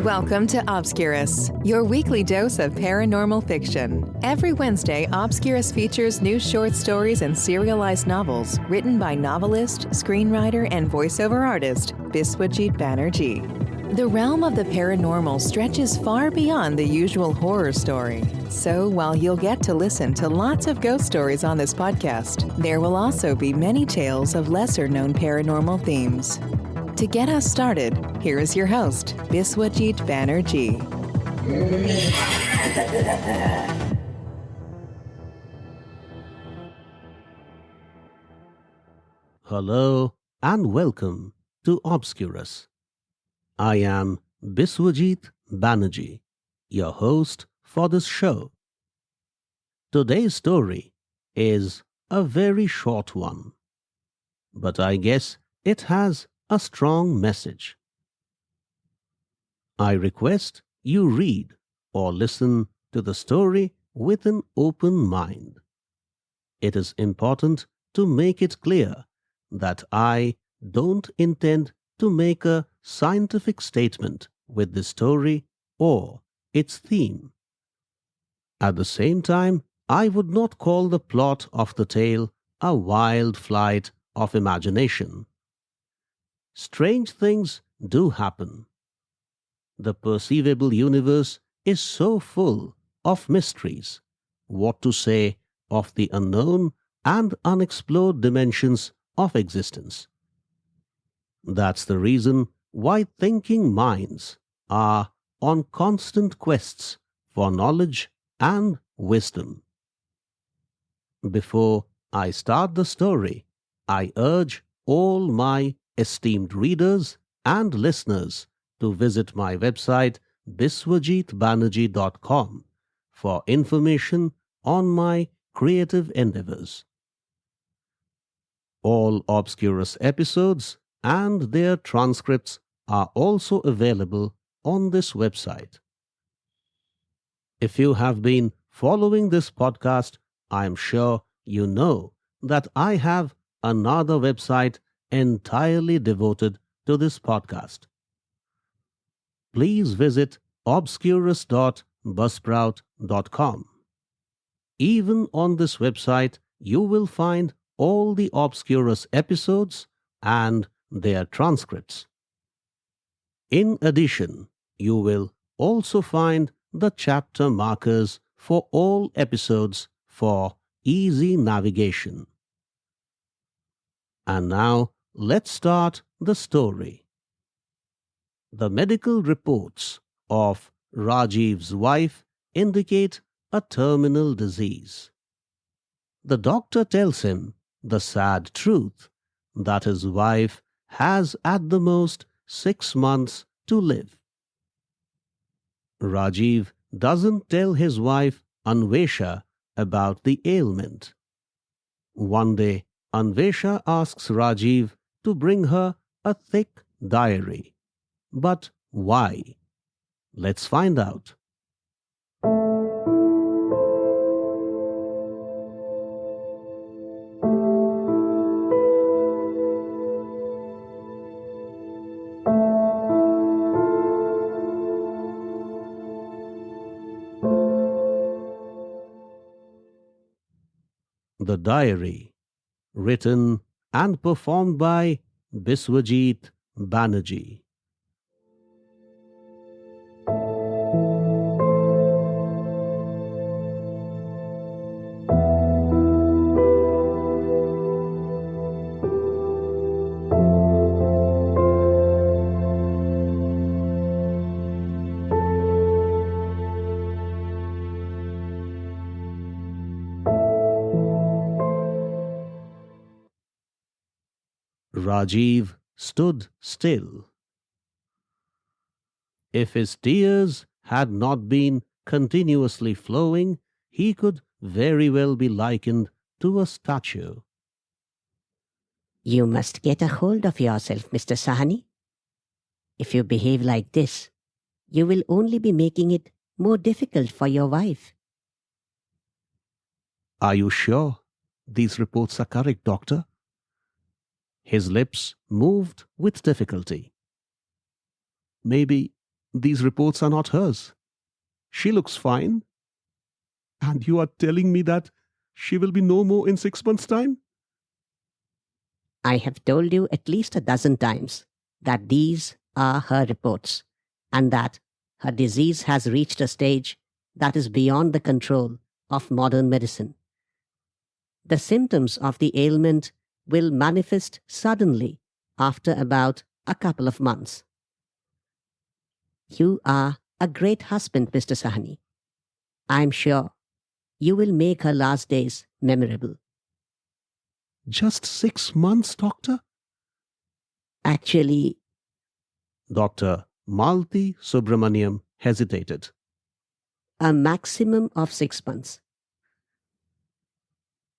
Welcome to Obscurus, your weekly dose of paranormal fiction. Every Wednesday, Obscurus features new short stories and serialized novels written by novelist, screenwriter, and voiceover artist Biswajit Banerjee. The realm of the paranormal stretches far beyond the usual horror story. So while you'll get to listen to lots of ghost stories on this podcast, there will also be many tales of lesser-known paranormal themes. To get us started, here is your host, Biswajit Banerjee. Hello and welcome to Obscurus. I am Biswajit Banerjee, your host for this show. Today's story is a very short one, but I guess it has a strong message. I request you read or listen to the story with an open mind. It is important to make it clear that I don't intend to make a scientific statement with this story or its theme. At the same time, I would not call the plot of the tale a wild flight of imagination. Strange things do happen. The perceivable universe is so full of mysteries. What to say of the unknown and unexplored dimensions of existence? That's the reason why thinking minds are on constant quests for knowledge and wisdom. Before I start the story, I urge all my esteemed readers and listeners to visit my website biswajitbanerjee.com for information on my creative endeavors. All Obscurus episodes and their transcripts are also available on this website. If you have been following this podcast, I am sure you know that I have another website entirely devoted to this podcast. Please visit obscurus.buzzsprout.com. Even on this website, you will find all the Obscurus episodes and their transcripts. In addition, you will also find the chapter markers for all episodes for easy navigation. And now, let's start the story. The medical reports of Rajiv's wife indicate a terminal disease. The doctor tells him the sad truth that his wife has at the most 6 months to live. Rajiv doesn't tell his wife Anwesha about the ailment. One day, Anwesha asks Rajiv to bring her a thick diary. But why? Let's find out. The Diary, written and performed by Biswajit Banerjee. Rajiv stood still. If his tears had not been continuously flowing, he could very well be likened to a statue. You must get a hold of yourself, Mr. Sahani. If you behave like this, you will only be making it more difficult for your wife. Are you sure these reports are correct, doctor? His lips moved with difficulty. Maybe these reports are not hers. She looks fine. And you are telling me that she will be no more in 6 months' time? I have told you at least a dozen times that these are her reports and that her disease has reached a stage that is beyond the control of modern medicine. The symptoms of the ailment will manifest suddenly after about a couple of months. You are a great husband, Mr. Sahani. I am sure you will make her last days memorable. Just 6 months, doctor? Actually, Dr. Malti Subramaniam hesitated. a maximum of 6 months.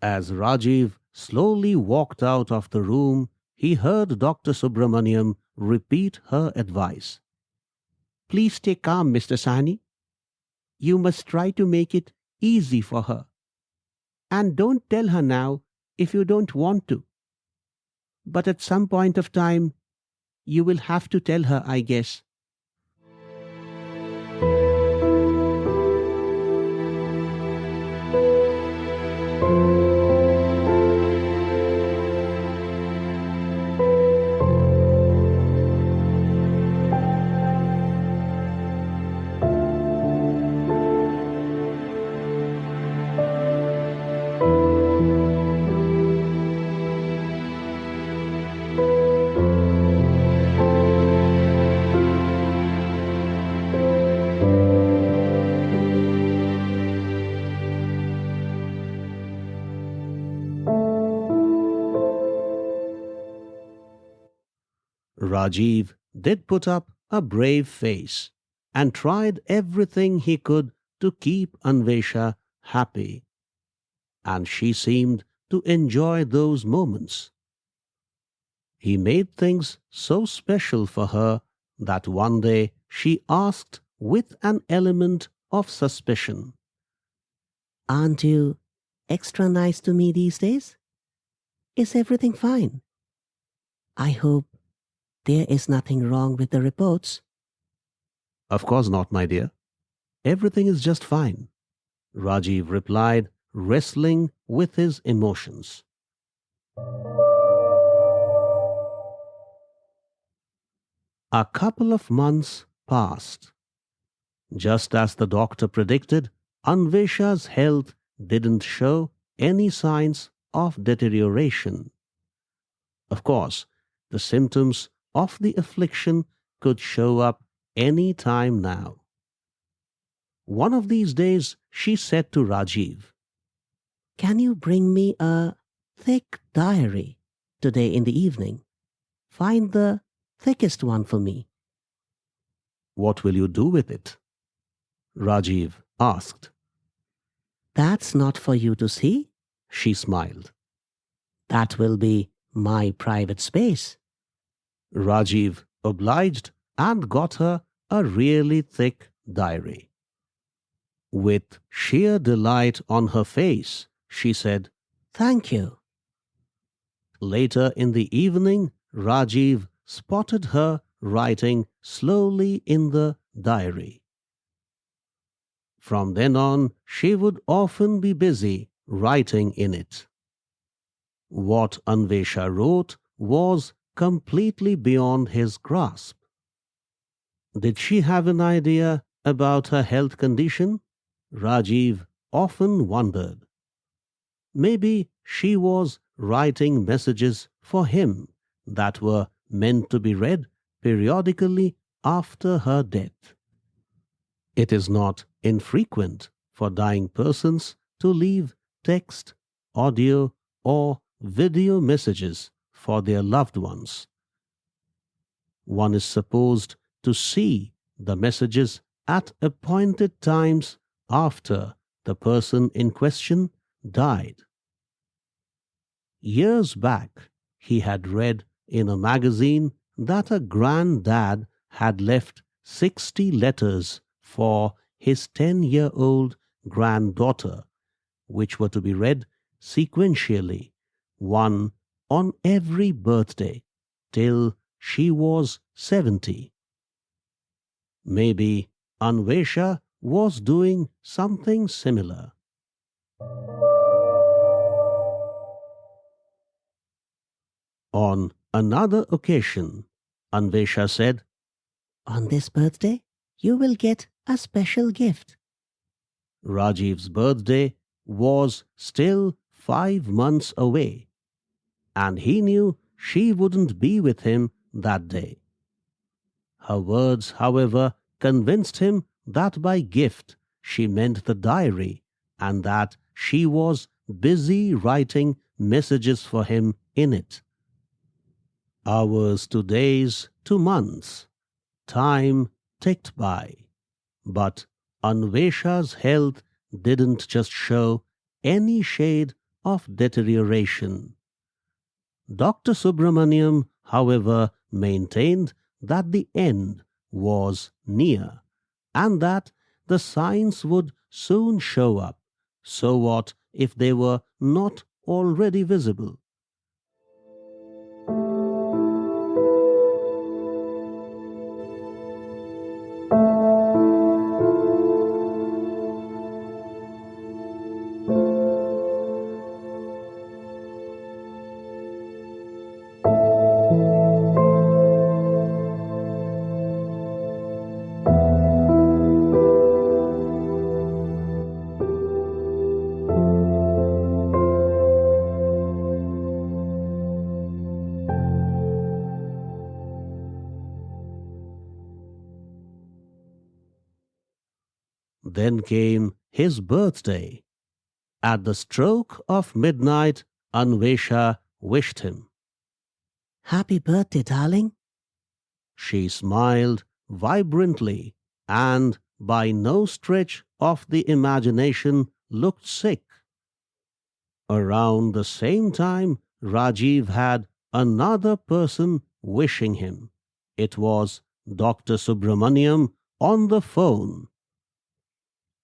As Rajiv slowly walked out of the room, he heard Dr. Subramaniam repeat her advice. Please stay calm, Mr. Sahni. You must try to make it easy for her. And don't tell her now if you don't want to. But at some point of time, you will have to tell her, I guess. Rajiv did put up a brave face and tried everything he could to keep Anwesha happy. And she seemed to enjoy those moments. He made things so special for her that one day she asked with an element of suspicion, Aren't you extra nice to me these days? Is everything fine? I hope there is nothing wrong with the reports. Of course not, my dear. Everything is just fine, Rajiv replied, wrestling with his emotions. A couple of months passed. Just as the doctor predicted, Anvesha's health didn't show any signs of deterioration. Of course, the symptoms of the affliction could show up any time now. One of these days, she said to Rajiv, Can you bring me a thick diary today in the evening? Find the thickest one for me. What will you do with it? Rajiv asked. That's not for you to see. She smiled. That will be my private space. Rajiv obliged and got her a really thick diary. With sheer delight on her face, she said, Thank you. Later in the evening, Rajiv spotted her writing slowly in the diary. From then on, she would often be busy writing in it. What Anvesha wrote was completely beyond his grasp. Did she have an idea about her health condition? Rajiv often wondered. Maybe she was writing messages for him that were meant to be read periodically after her death. It is not infrequent for dying persons to leave text, audio, or video messages for their loved ones. One is supposed to see the messages at appointed times after the person in question died. Years back, he had read in a magazine that a granddad had left 60 letters for his 10-year-old granddaughter, which were to be read sequentially, one on every birthday, till she was 70. Maybe Anwesha was doing something similar. On another occasion, Anwesha said, On this birthday, you will get a special gift. Rajiv's birthday was still 5 months away, and he knew she wouldn't be with him that day. Her words, however, convinced him that by gift she meant the diary and that she was busy writing messages for him in it. Hours to days to months, time ticked by, but Anwesha's health didn't just show any shade of deterioration. Dr. Subramaniam, however, maintained that the end was near and that the signs would soon show up. So what if they were not already visible? Then came his birthday. At the stroke of midnight, Anwesha wished him. Happy birthday, darling. She smiled vibrantly and, by no stretch of the imagination, looked sick. Around the same time, Rajiv had another person wishing him. It was Dr. Subramaniam on the phone.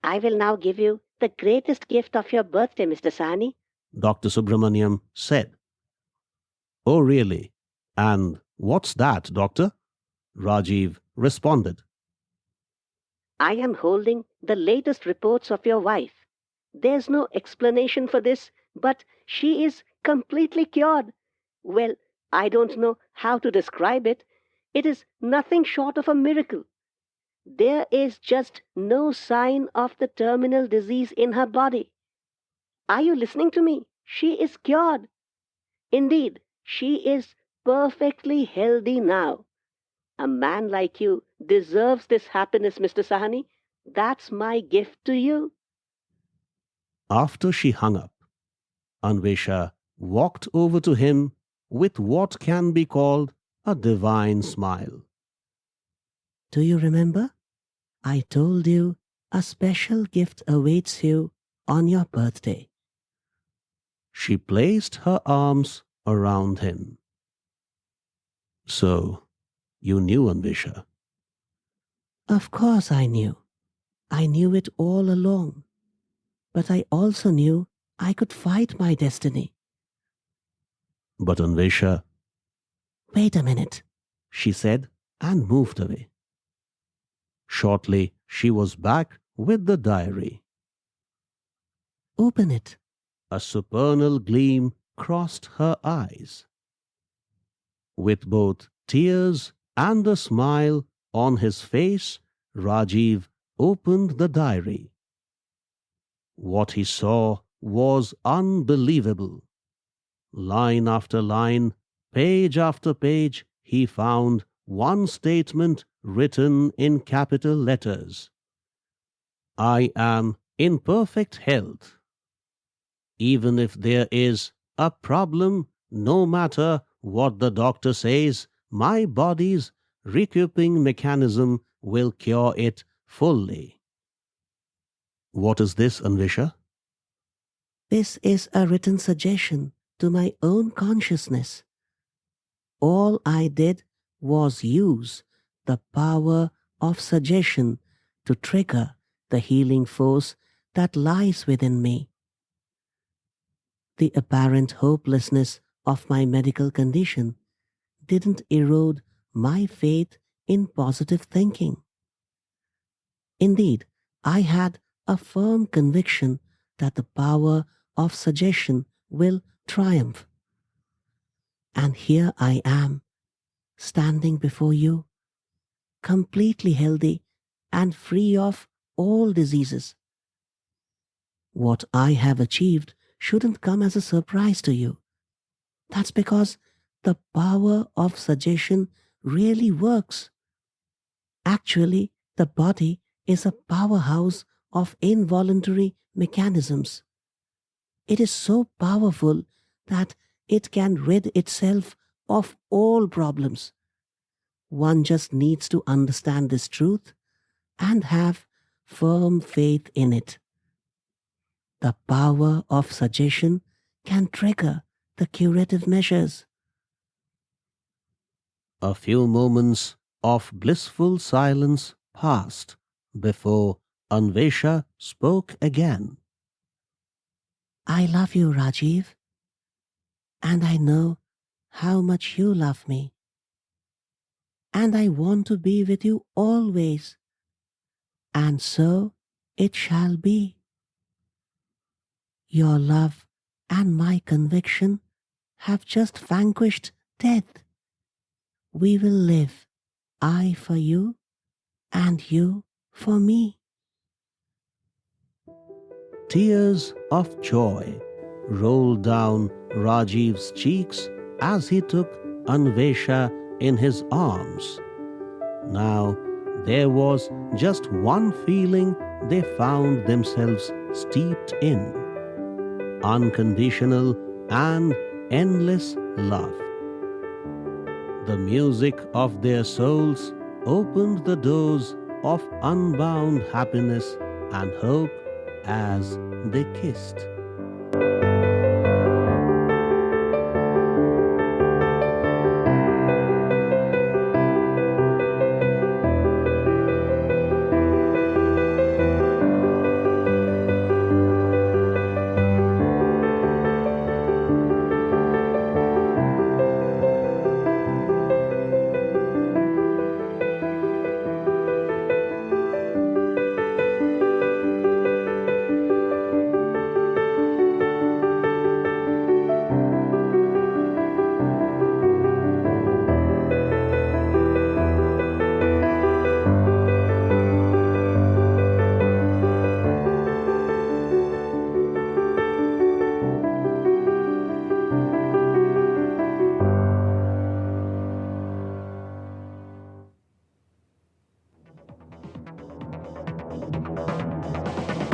I will now give you the greatest gift of your birthday, Mr. Sahni. Dr. Subramaniam said. Oh, really? And what's that, doctor? Rajiv responded. I am holding the latest reports of your wife. There's no explanation for this, but she is completely cured. Well, I don't know how to describe it. It is nothing short of a miracle. There is just no sign of the terminal disease in her body. Are you listening to me? She is cured. Indeed, she is perfectly healthy now. A man like you deserves this happiness, Mr. Sahani. That's my gift to you. After she hung up, Anwesha walked over to him with what can be called a divine smile. Do you remember? I told you a special gift awaits you on your birthday. She placed her arms around him. So, you knew, Anwesha? Of course I knew. I knew it all along. But I also knew I could fight my destiny. But Anwesha... Wait a minute, she said and moved away. Shortly, she was back with the diary. Open it. A supernal gleam crossed her eyes. With both tears and a smile on his face, Rajiv opened the diary. What he saw was unbelievable. Line after line, page after page, he found one statement written in capital letters. I am in perfect health. Even if there is a problem, no matter what the doctor says, my body's recouping mechanism will cure it fully. What is this, Anwesha? This is a written suggestion to my own consciousness. All I did was use the power of suggestion to trigger the healing force that lies within me. The apparent hopelessness of my medical condition didn't erode my faith in positive thinking. Indeed, I had a firm conviction that the power of suggestion will triumph. And here I am, standing before you, completely healthy and free of all diseases. What I have achieved shouldn't come as a surprise to you. That's because the power of suggestion really works. Actually, the body is a powerhouse of involuntary mechanisms. It is so powerful that it can rid itself of all problems. One just needs to understand this truth and have firm faith in it. The power of suggestion can trigger the curative measures. A few moments of blissful silence passed before Anwesha spoke again. I love you, Rajiv, and I know how much you love me. And I want to be with you always. And so it shall be. Your love and my conviction have just vanquished death. We will live, I for you, and you for me. Tears of joy rolled down Rajiv's cheeks as he took Anwesha in his arms. Now there was just one feeling they found themselves steeped in: unconditional and endless love. The music of their souls opened the doors of unbound happiness and hope as they kissed.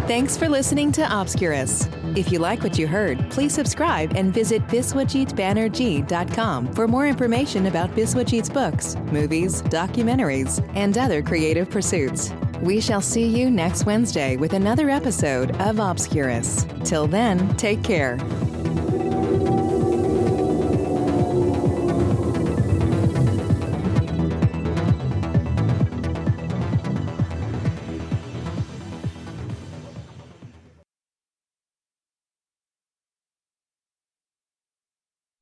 Thanks for listening to Obscurus. If you like what you heard, please subscribe and visit biswajitbanerjee.com for more information about Biswajit's books, movies, documentaries, and other creative pursuits. We shall see you next Wednesday with another episode of Obscurus. Till then, take care.